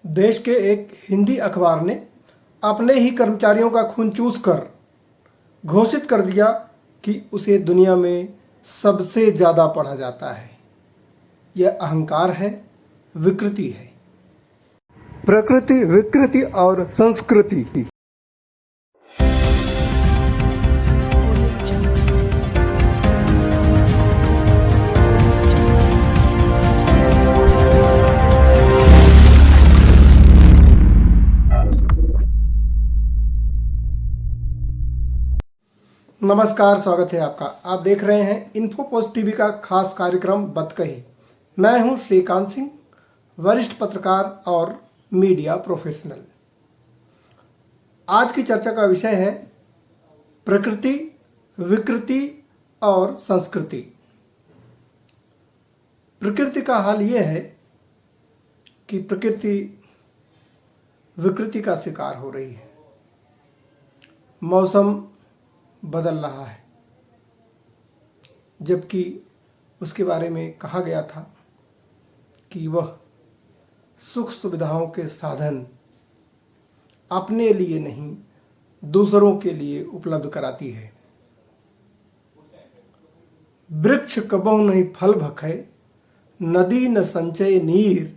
देश के एक हिंदी अखबार ने अपने ही कर्मचारियों का खून चूस कर घोषित कर दिया कि उसे दुनिया में सबसे ज़्यादा पढ़ा जाता है। यह अहंकार है, विकृति है। प्रकृति, विकृति और संस्कृति। नमस्कार, स्वागत है आपका। आप देख रहे हैं इन्फो पोस्ट टीवी का खास कार्यक्रम बतकही। मैं हूं श्रीकांत सिंह, वरिष्ठ पत्रकार और मीडिया प्रोफेशनल। आज की चर्चा का विषय है प्रकृति, विकृति और संस्कृति। प्रकृति का हाल यह है कि प्रकृति विकृति का शिकार हो रही है। मौसम बदल रहा है, जबकि उसके बारे में कहा गया था कि वह सुख सुविधाओं के साधन अपने लिए नहीं, दूसरों के लिए उपलब्ध कराती है। वृक्ष कबहु नहीं फल भखे, नदी न संचय नीर,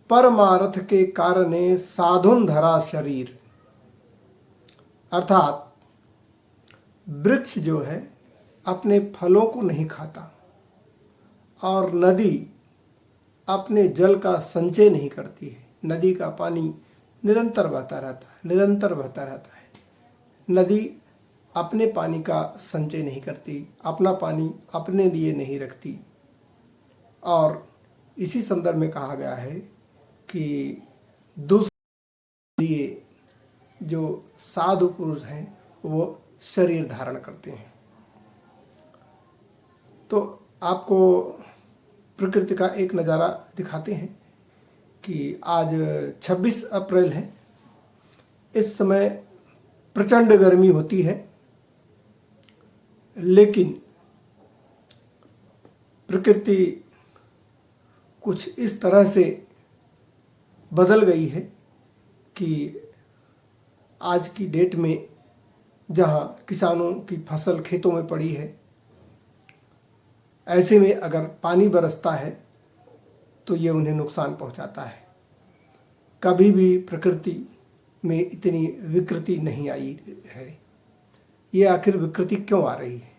परमारथ के कारणे साधुन धरा शरीर। अर्थात वृक्ष जो है अपने फलों को नहीं खाता और नदी अपने जल का संचय नहीं करती है। नदी का पानी निरंतर बहता रहता है, निरंतर बहता रहता है। नदी अपने पानी का संचय नहीं करती, अपना पानी अपने लिए नहीं रखती। और इसी संदर्भ में कहा गया है कि दूसरे लिए जो साधु पुरुष हैं वो शरीर धारण करते हैं। तो आपको प्रकृति का एक नज़ारा दिखाते हैं कि आज 26 अप्रैल है। इस समय प्रचंड गर्मी होती है, लेकिन प्रकृति कुछ इस तरह से बदल गई है कि आज की डेट में जहाँ किसानों की फसल खेतों में पड़ी है, ऐसे में अगर पानी बरसता है तो ये उन्हें नुकसान पहुंचाता है। कभी भी प्रकृति में इतनी विकृति नहीं आई है। ये आखिर विकृति क्यों आ रही है,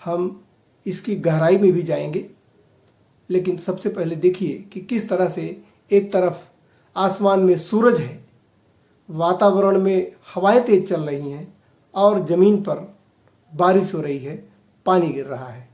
हम इसकी गहराई में भी जाएंगे। लेकिन सबसे पहले देखिए कि किस तरह से एक तरफ आसमान में सूरज है, वातावरण में हवाएं तेज चल रही हैं और ज़मीन पर बारिश हो रही है, पानी गिर रहा है।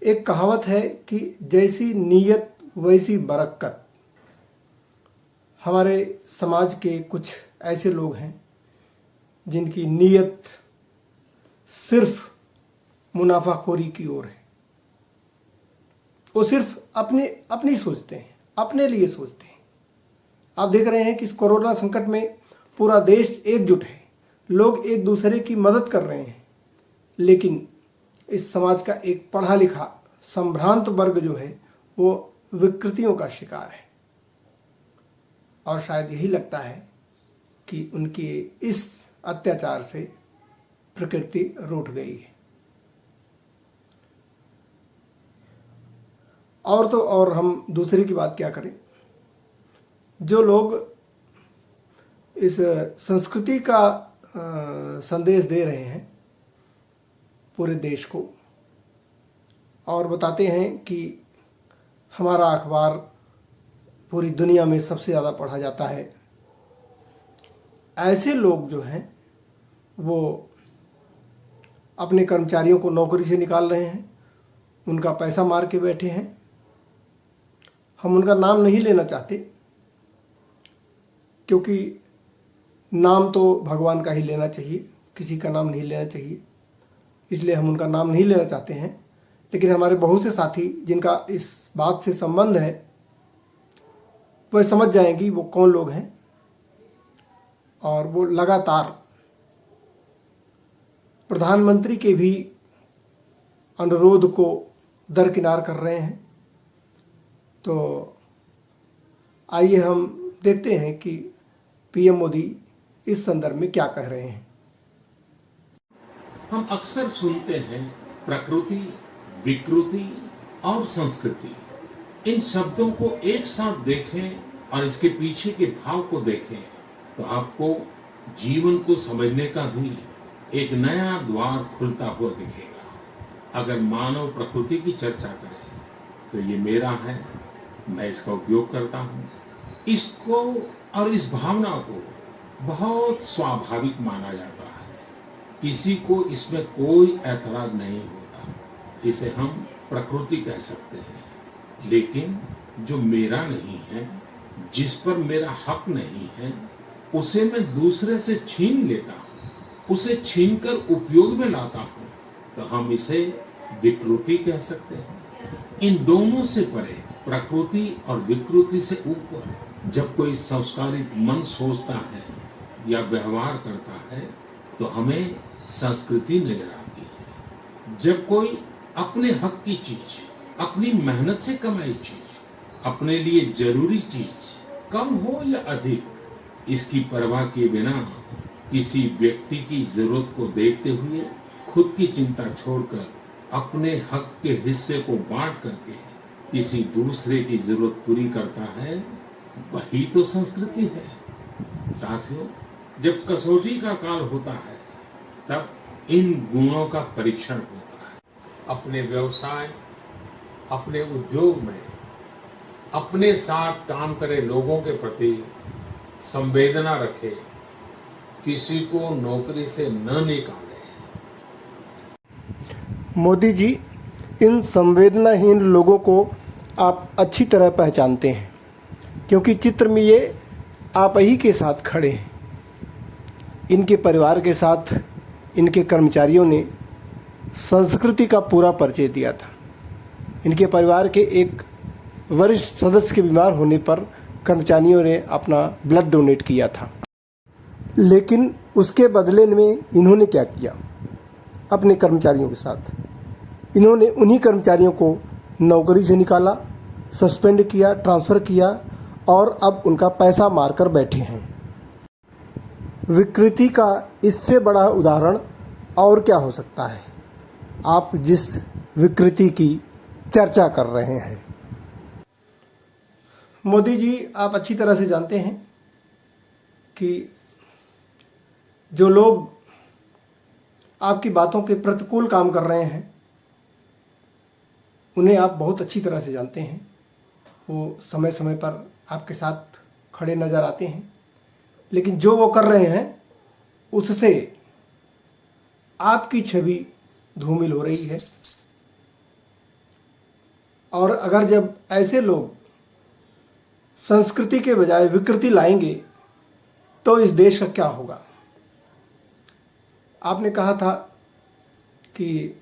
एक कहावत है कि जैसी नीयत वैसी बरकत। हमारे समाज के कुछ ऐसे लोग हैं जिनकी नीयत सिर्फ मुनाफाखोरी की ओर है। वो सिर्फ अपनी सोचते हैं, अपने लिए सोचते हैं। आप देख रहे हैं कि इस कोरोना संकट में पूरा देश एकजुट है, लोग एक दूसरे की मदद कर रहे हैं। लेकिन इस समाज का एक पढ़ा लिखा संभ्रांत वर्ग जो है वो विकृतियों का शिकार है। और शायद यही लगता है कि उनके इस अत्याचार से प्रकृति रूठ गई है। और तो और हम दूसरे की बात क्या करें, जो लोग इस संस्कृति का संदेश दे रहे हैं पूरे देश को और बताते हैं कि हमारा अखबार पूरी दुनिया में सबसे ज़्यादा पढ़ा जाता है, ऐसे लोग जो हैं वो अपने कर्मचारियों को नौकरी से निकाल रहे हैं, उनका पैसा मार के बैठे हैं। हम उनका नाम नहीं लेना चाहते क्योंकि नाम तो भगवान का ही लेना चाहिए, किसी का नाम नहीं लेना चाहिए, इसलिए हम उनका नाम नहीं लेना चाहते हैं। लेकिन हमारे बहुत से साथी जिनका इस बात से संबंध है वह समझ जाएंगी वो कौन लोग हैं, और वो लगातार प्रधानमंत्री के भी अनुरोध को दरकिनार कर रहे हैं। तो आइए हम देखते हैं कि पीएम मोदी इस संदर्भ में क्या कह रहे हैं। हम अक्सर सुनते हैं प्रकृति, विकृति और संस्कृति। इन शब्दों को एक साथ देखें और इसके पीछे के भाव को देखें तो आपको जीवन को समझने का भी एक नया द्वार खुलता हुआ दिखेगा। अगर मानव प्रकृति की चर्चा करें तो ये मेरा है, मैं इसका उपयोग करता हूँ। इसको और इस भावना को बहुत स्वाभाविक माना जाता है, किसी को इसमें कोई ऐतराज नहीं होता। इसे हम प्रकृति कह सकते हैं। लेकिन जो मेरा नहीं है, जिस पर मेरा हक नहीं है, उसे मैं दूसरे से छीन लेता हूँ, उसे छीनकर उपयोग में लाता हूँ, तो हम इसे विकृति कह सकते हैं। इन दोनों से परे, प्रकृति और विकृति से ऊपर जब कोई संस्कारित मन सोचता है या व्यवहार करता है तो हमें संस्कृति नजर आती है। जब कोई अपने हक की चीज, अपनी मेहनत से कमाई चीज, अपने लिए जरूरी चीज, कम हो या अधिक, इसकी परवाह किए बिना किसी व्यक्ति की जरूरत को देखते हुए खुद की चिंता छोड़कर अपने हक के हिस्से को बांट करके किसी दूसरे की जरूरत पूरी करता है, वही तो संस्कृति है। साथियों, जब कसौटी का काल होता है तब इन गुणों का परीक्षण होता है। अपने व्यवसाय, अपने उद्योग में अपने साथ काम करे लोगों के प्रति संवेदना रखे, किसी को नौकरी से न निकाले। मोदी जी, इन संवेदनाहीन लोगों को आप अच्छी तरह पहचानते हैं क्योंकि चित्र में ये आप ही के साथ खड़े हैं। इनके परिवार के साथ इनके कर्मचारियों ने संस्कृति का पूरा परिचय दिया था। इनके परिवार के एक वरिष्ठ सदस्य के बीमार होने पर कर्मचारियों ने अपना ब्लड डोनेट किया था। लेकिन उसके बदले में इन्होंने क्या किया? अपने कर्मचारियों के साथ इन्होंने उन्हीं कर्मचारियों को नौकरी से निकाला, सस्पेंड किया, ट्रांसफ़र किया और अब उनका पैसा मारकर बैठे हैं। विकृति का इससे बड़ा उदाहरण और क्या हो सकता है, आप जिस विकृति की चर्चा कर रहे हैं। मोदी जी, आप अच्छी तरह से जानते हैं कि जो लोग आपकी बातों के प्रतिकूल काम कर रहे हैं उन्हें आप बहुत अच्छी तरह से जानते हैं। वो समय समय पर आपके साथ खड़े नज़र आते हैं, लेकिन जो वो कर रहे हैं उससे आपकी छवि धूमिल हो रही है। और अगर जब ऐसे लोग संस्कृति के बजाय विकृति लाएंगे तो इस देश का क्या होगा? आपने कहा था कि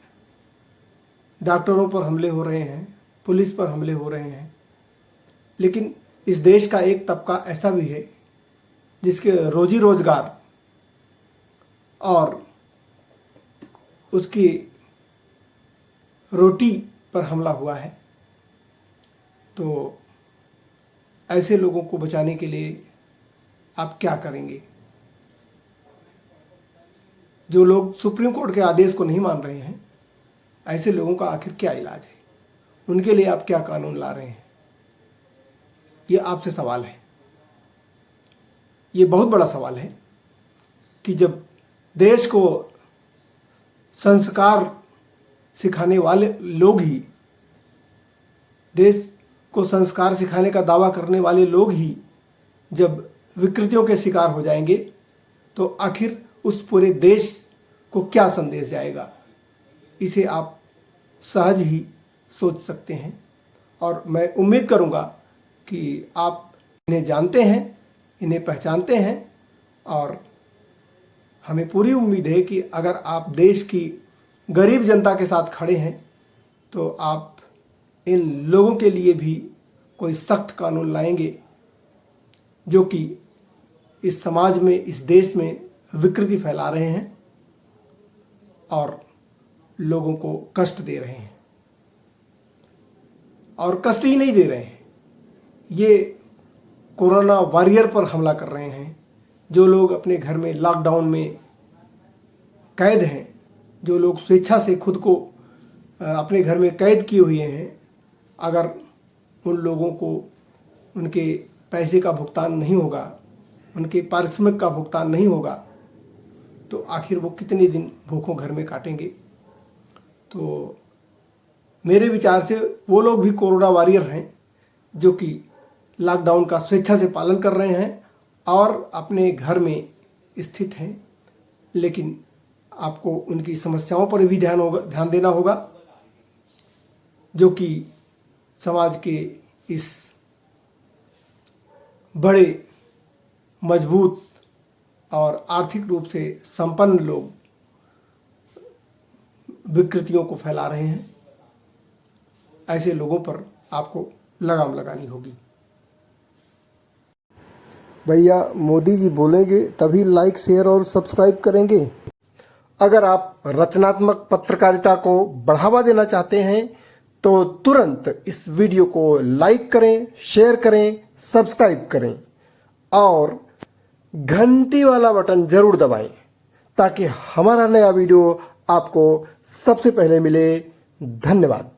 डॉक्टरों पर हमले हो रहे हैं, पुलिस पर हमले हो रहे हैं, लेकिन इस देश का एक तबका ऐसा भी है जिसके रोजी रोजगार और उसकी रोटी पर हमला हुआ है। तो ऐसे लोगों को बचाने के लिए आप क्या करेंगे? जो लोग सुप्रीम कोर्ट के आदेश को नहीं मान रहे हैं, ऐसे लोगों का आखिर क्या इलाज है? उनके लिए आप क्या कानून ला रहे हैं? ये आपसे सवाल है। ये बहुत बड़ा सवाल है कि जब देश को संस्कार सिखाने वाले लोग ही, देश को संस्कार सिखाने का दावा करने वाले लोग ही जब विकृतियों के शिकार हो जाएंगे तो आखिर उस पूरे देश को क्या संदेश जाएगा? इसे आप सहज ही सोच सकते हैं और मैं उम्मीद करूंगा कि आप इन्हें जानते हैं, इन्हें पहचानते हैं और हमें पूरी उम्मीद है कि अगर आप देश की गरीब जनता के साथ खड़े हैं तो आप इन लोगों के लिए भी कोई सख्त कानून लाएंगे जो कि इस समाज में, इस देश में विकृति फैला रहे हैं और लोगों को कष्ट दे रहे हैं। और कष्ट ही नहीं दे रहे हैं, ये कोरोना वॉरियर पर हमला कर रहे हैं। जो लोग अपने घर में लॉकडाउन में कैद हैं, जो लोग स्वेच्छा से खुद को अपने घर में कैद किए हुए हैं, अगर उन लोगों को उनके पैसे का भुगतान नहीं होगा, उनके पारिश्रमिक का भुगतान नहीं होगा, तो आखिर वो कितने दिन भूखों घर में काटेंगे? तो मेरे विचार से वो लोग भी कोरोना वॉरियर हैं जो कि लॉकडाउन का स्वेच्छा से पालन कर रहे हैं और अपने घर में स्थित हैं, लेकिन आपको उनकी समस्याओं पर भी ध्यान देना होगा जो कि समाज के इस बड़े मजबूत और आर्थिक रूप से संपन्न लोग विकृतियों को फैला रहे हैं। ऐसे लोगों पर आपको लगाम लगानी होगी। भैया मोदी जी बोलेंगे तभी लाइक, शेयर और सब्सक्राइब करेंगे। अगर आप रचनात्मक पत्रकारिता को बढ़ावा देना चाहते हैं तो तुरंत इस वीडियो को लाइक करें, शेयर करें, सब्सक्राइब करें और घंटी वाला बटन जरूर दबाएं ताकि हमारा नया वीडियो आपको सबसे पहले मिले। धन्यवाद।